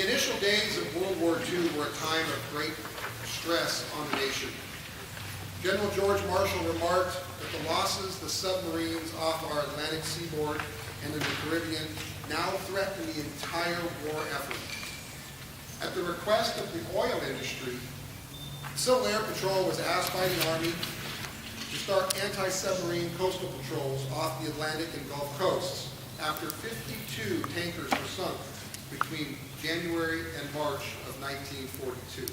The initial days of World War II were a time of great stress on the nation. General George Marshall remarked that the losses the submarines off our Atlantic seaboard and in the Caribbean now threaten the entire war effort. At the request of the oil industry, the Civil Air Patrol was asked by the Army to start anti-submarine coastal patrols off the Atlantic and Gulf coasts after 52 tankers were sunk between January and March of 1942.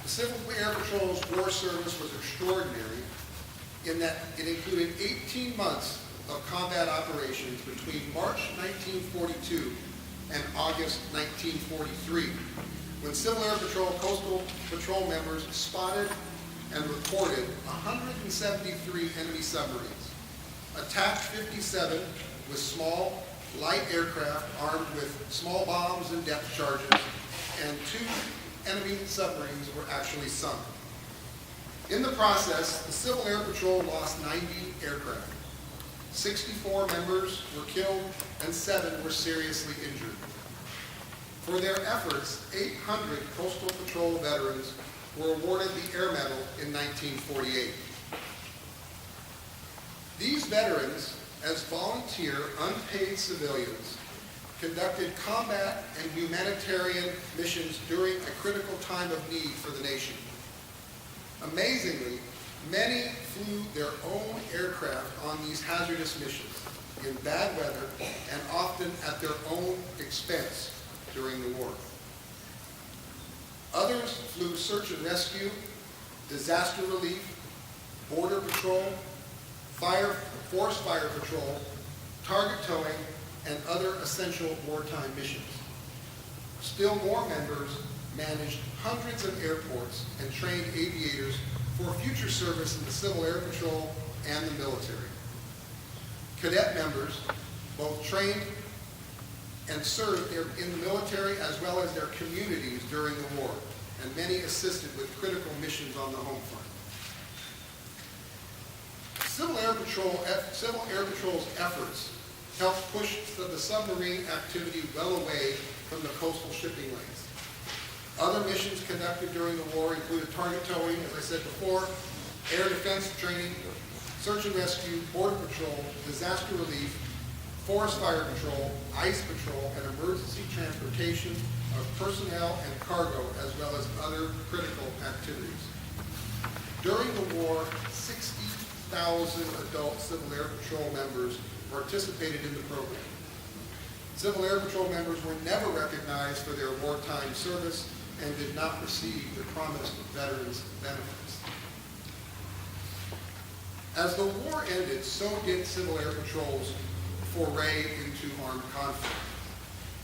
The Civil Air Patrol's war service was extraordinary in that it included 18 months of combat operations between March 1942 and August 1943, when Civil Air Patrol coastal patrol members spotted and reported 173 enemy submarines, attacked 57 with small, light aircraft armed with small bombs and depth charges, and 2 enemy submarines were actually sunk. In the process, the Civil Air Patrol lost 90 aircraft. 64 members were killed and 7 were seriously injured. For their efforts, 800 Coastal Patrol veterans were awarded the Air Medal in 1948. These veterans, as volunteer, unpaid civilians, conducted combat and humanitarian missions during a critical time of need for the nation. Amazingly, many flew their own aircraft on these hazardous missions in bad weather and often at their own expense during the war. Others flew search and rescue, disaster relief, border patrol, forest fire patrol, target towing, and other essential wartime missions. Still more members managed hundreds of airports and trained aviators for future service in the Civil Air Patrol and the military. Cadet members both trained and served in the military as well as their communities during the war, and many assisted with critical missions on the home front. Civil Air Patrol's efforts helped push the submarine activity well away from the coastal shipping lanes. Other missions conducted during the war included target towing, as I said before, air defense training, search and rescue, border patrol, disaster relief, forest fire patrol, ice patrol, and emergency transportation of personnel and cargo, as well as other critical activities. During the war, 60,000 adult Civil Air Patrol members participated in the program. Civil Air Patrol members were never recognized for their wartime service and did not receive the promised veterans benefits. As the war ended, so did Civil Air Patrol's foray into armed conflict.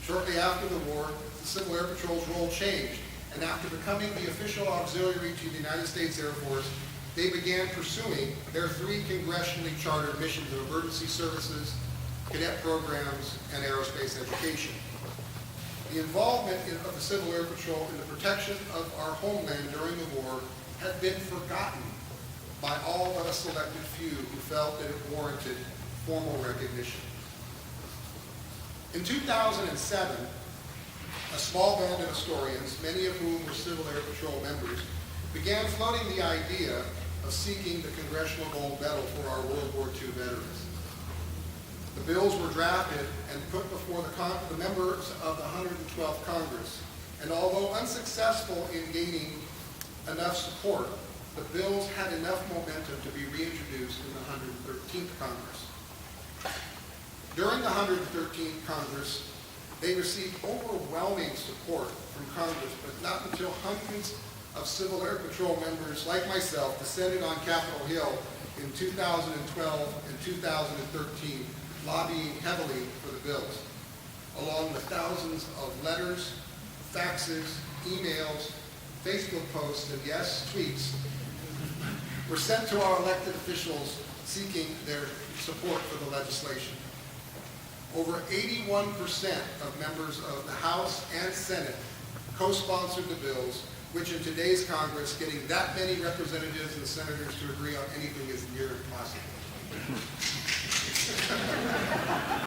Shortly after the war, the Civil Air Patrol's role changed, and after becoming the official auxiliary to the United States Air Force, they began pursuing their 3 congressionally chartered missions of emergency services, cadet programs, and aerospace education. The involvement of the Civil Air Patrol in the protection of our homeland during the war had been forgotten by all but a selected few who felt that it warranted formal recognition. In 2007, a small band of historians, many of whom were Civil Air Patrol members, began floating the idea of seeking the Congressional Gold Medal for our World War II veterans. The bills were drafted and put before the members of the 112th Congress, and although unsuccessful in gaining enough support, the bills had enough momentum to be reintroduced in the 113th Congress. During the 113th Congress, they received overwhelming support from Congress, but not until hundreds of Civil Air Patrol members like myself descended on Capitol Hill in 2012 and 2013, lobbying heavily for the bills, along with thousands of letters, faxes, emails, Facebook posts, and yes, tweets were sent to our elected officials seeking their support for the legislation. Over 81% of members of the House and Senate co-sponsored the bills, which in today's Congress, getting that many representatives and senators to agree on anything is near impossible.